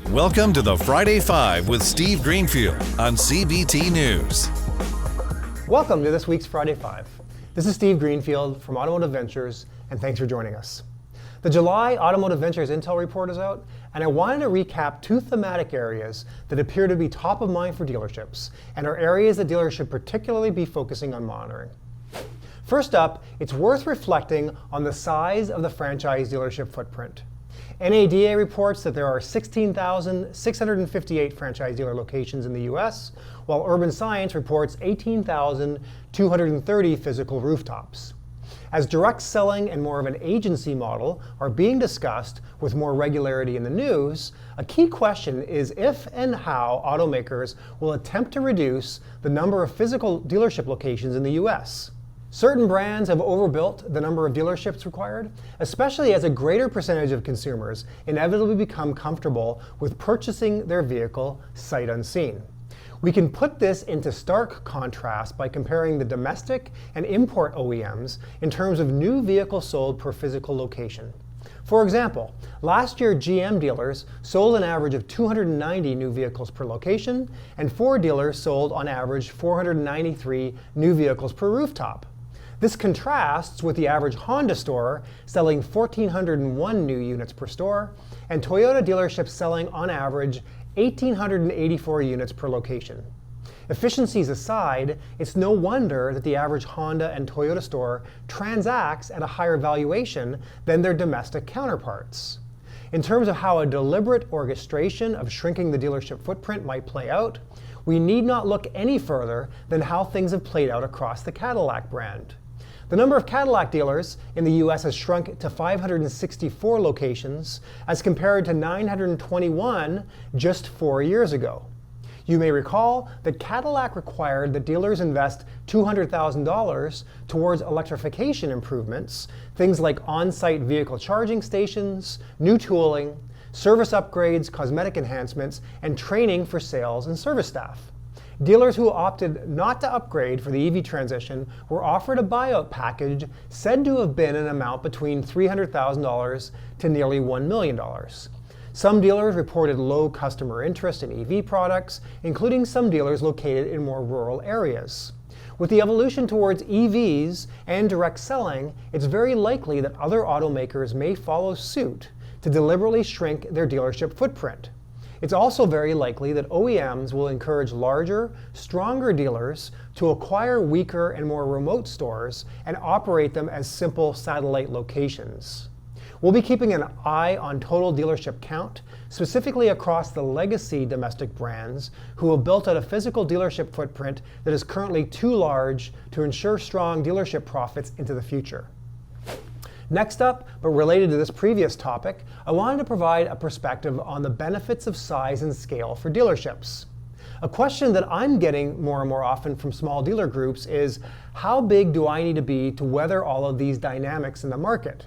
Welcome to the Friday Five with Steve Greenfield on CBT News. Welcome to this week's Friday Five. This is Steve Greenfield from Automotive Ventures, and thanks for joining us. The July Automotive Ventures Intel report is out, and I wanted to recap two thematic areas that appear to be top of mind for dealerships, and are areas that dealers should particularly be focusing on monitoring. First up, it's worth reflecting on the size of the franchise dealership footprint. NADA reports that there are 16,658 franchise dealer locations in the US, while Urban Science reports 18,230 physical rooftops. As direct selling and more of an agency model are being discussed with more regularity in the news, a key question is if and how automakers will attempt to reduce the number of physical dealership locations in the US. Certain brands have overbuilt the number of dealerships required, especially as a greater percentage of consumers inevitably become comfortable with purchasing their vehicle sight unseen. We can put this into stark contrast by comparing the domestic and import OEMs in terms of new vehicles sold per physical location. For example, last year GM dealers sold an average of 290 new vehicles per location, and Ford dealers sold on average 493 new vehicles per rooftop. This contrasts with the average Honda store selling 1,401 new units per store, and Toyota dealerships selling on average 1,884 units per location. Efficiencies aside, it's no wonder that the average Honda and Toyota store transacts at a higher valuation than their domestic counterparts. In terms of how a deliberate orchestration of shrinking the dealership footprint might play out, we need not look any further than how things have played out across the Cadillac brand. The number of Cadillac dealers in the US has shrunk to 564 locations as compared to 921 just 4 years ago. You may recall that Cadillac required that dealers invest $200,000 towards electrification improvements, things like on-site vehicle charging stations, new tooling, service upgrades, cosmetic enhancements, and training for sales and service staff. Dealers who opted not to upgrade for the EV transition were offered a buyout package said to have been an amount between $300,000 to nearly $1 million. Some dealers reported low customer interest in EV products, including some dealers located in more rural areas. With the evolution towards EVs and direct selling, it's very likely that other automakers may follow suit to deliberately shrink their dealership footprint. It's also very likely that OEMs will encourage larger, stronger dealers to acquire weaker and more remote stores and operate them as simple satellite locations. We'll be keeping an eye on total dealership count, specifically across the legacy domestic brands who have built out a physical dealership footprint that is currently too large to ensure strong dealership profits into the future. Next up, but related to this previous topic, I wanted to provide a perspective on the benefits of size and scale for dealerships. A question that I'm getting more and more often from small dealer groups is, how big do I need to be to weather all of these dynamics in the market?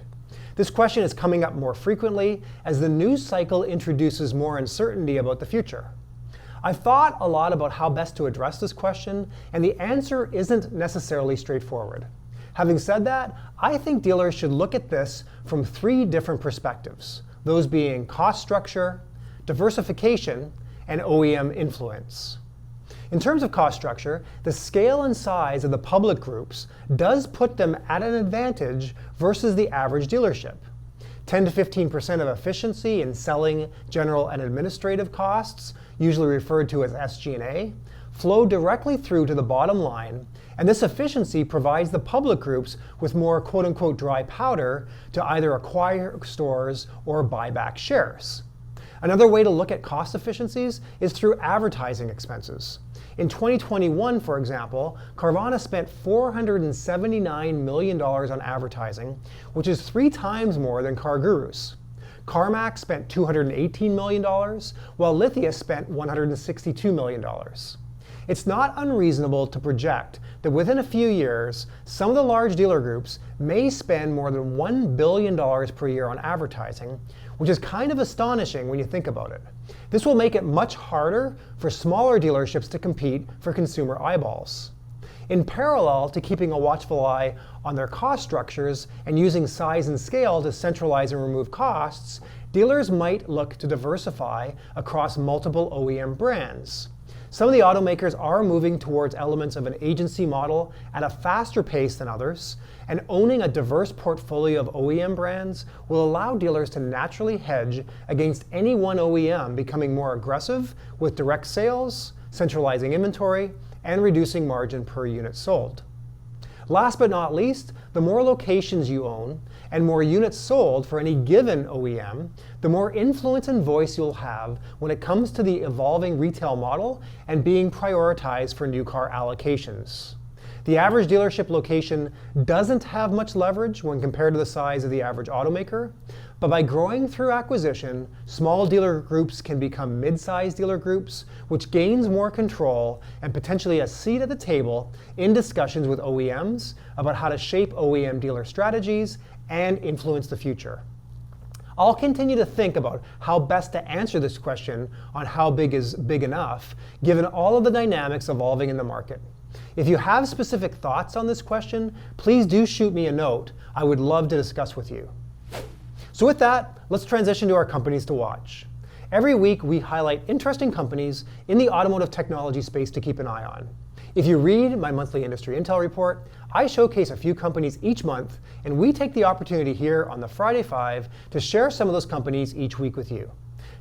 This question is coming up more frequently as the news cycle introduces more uncertainty about the future. I've thought a lot about how best to address this question, and the answer isn't necessarily straightforward. Having said that, I think dealers should look at this from three different perspectives, those being cost structure, diversification, and OEM influence. In terms of cost structure, the scale and size of the public groups does put them at an advantage versus the average dealership. 10 to 15% of efficiency in selling, general, and administrative costs, usually referred to as SG&A, flow directly through to the bottom line, and this efficiency provides the public groups with more quote-unquote dry powder to either acquire stores or buy back shares. Another way to look at cost efficiencies is through advertising expenses. In 2021, for example, Carvana spent $479 million on advertising, which is 3 times more than CarGurus. CarMax spent $218 million, while Lithia spent $162 million. It's not unreasonable to project that within a few years, some of the large dealer groups may spend more than $1 billion per year on advertising, which is kind of astonishing when you think about it. This will make it much harder for smaller dealerships to compete for consumer eyeballs. In parallel to keeping a watchful eye on their cost structures and using size and scale to centralize and remove costs, dealers might look to diversify across multiple OEM brands. Some of the automakers are moving towards elements of an agency model at a faster pace than others, and owning a diverse portfolio of OEM brands will allow dealers to naturally hedge against any one OEM becoming more aggressive with direct sales, centralizing inventory, and reducing margin per unit sold. Last but not least, the more locations you own and more units sold for any given OEM, the more influence and voice you'll have when it comes to the evolving retail model and being prioritized for new car allocations. The average dealership location doesn't have much leverage when compared to the size of the average automaker, but by growing through acquisition, small dealer groups can become mid-sized dealer groups, which gains more control and potentially a seat at the table in discussions with OEMs about how to shape OEM dealer strategies and influence the future. I'll continue to think about how best to answer this question on how big is big enough, given all of the dynamics evolving in the market. If you have specific thoughts on this question, please do shoot me a note. I would love to discuss with you. So with that, let's transition to our companies to watch. Every week, we highlight interesting companies in the automotive technology space to keep an eye on. If you read my monthly industry intel report, I showcase a few companies each month, and we take the opportunity here on the Friday 5 to share some of those companies each week with you.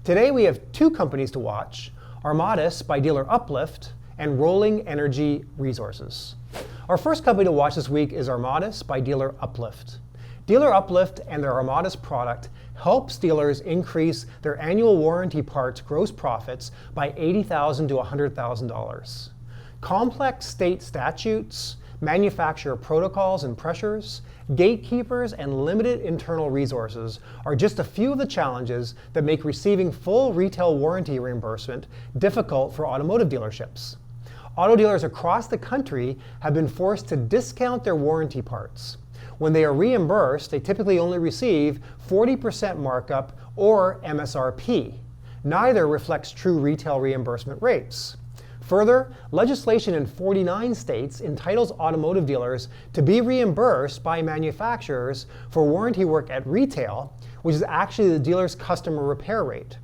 Today, we have two companies to watch: Armatus by dealer Uplift and Rolling Energy Resources. Our first company to watch this week is Armatus by dealer Uplift. Dealer Uplift and their Armatus product helps dealers increase their annual warranty parts gross profits by $80,000 to $100,000. Complex state statutes, manufacturer protocols and pressures, gatekeepers, and limited internal resources are just a few of the challenges that make receiving full retail warranty reimbursement difficult for automotive dealerships. Auto dealers across the country have been forced to discount their warranty parts. When they are reimbursed, they typically only receive 40% markup or MSRP. Neither reflects true retail reimbursement rates. Further, legislation in 49 states entitles automotive dealers to be reimbursed by manufacturers for warranty work at retail, which is actually the dealer's customer repair rate.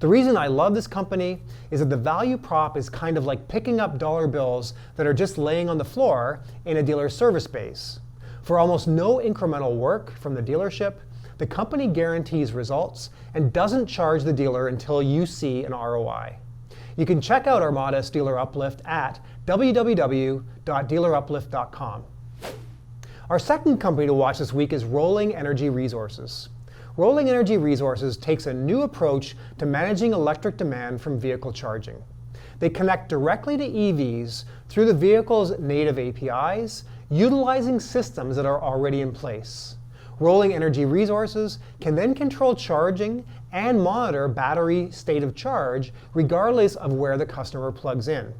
The reason I love this company is that the value prop is kind of like picking up dollar bills that are just laying on the floor in a dealer's service base. For almost no incremental work from the dealership, the company guarantees results and doesn't charge the dealer until you see an ROI. You can check out Armatus Dealer Uplift at www.dealeruplift.com. Our second company to watch this week is Rolling Energy Resources. Rolling Energy Resources takes a new approach to managing electric demand from vehicle charging. They connect directly to EVs through the vehicle's native APIs, utilizing systems that are already in place. Rolling Energy Resources can then control charging and monitor battery state of charge regardless of where the customer plugs in.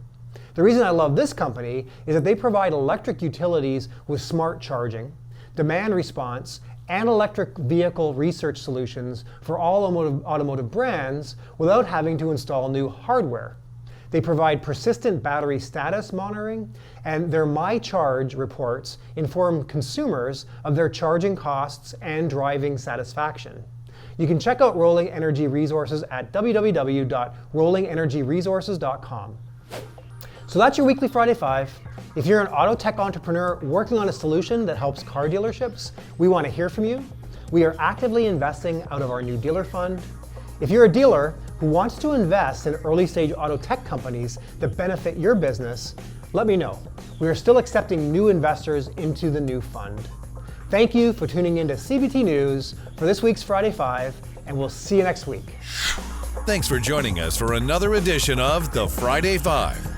The reason I love this company is that they provide electric utilities with smart charging, demand response, and electric vehicle research solutions for all automotive brands without having to install new hardware. They provide persistent battery status monitoring, and their My Charge reports inform consumers of their charging costs and driving satisfaction. You can check out Rolling Energy Resources at www.rollingenergyresources.com. So that's your weekly Friday 5. If you're an auto tech entrepreneur working on a solution that helps car dealerships, we want to hear from you. We are actively investing out of our new dealer fund. If you're a dealer who wants to invest in early stage auto tech companies that benefit your business, let me know. We are still accepting new investors into the new fund. Thank you for tuning in to CBT News for this week's Friday 5, and we'll see you next week. Thanks for joining us for another edition of the Friday 5.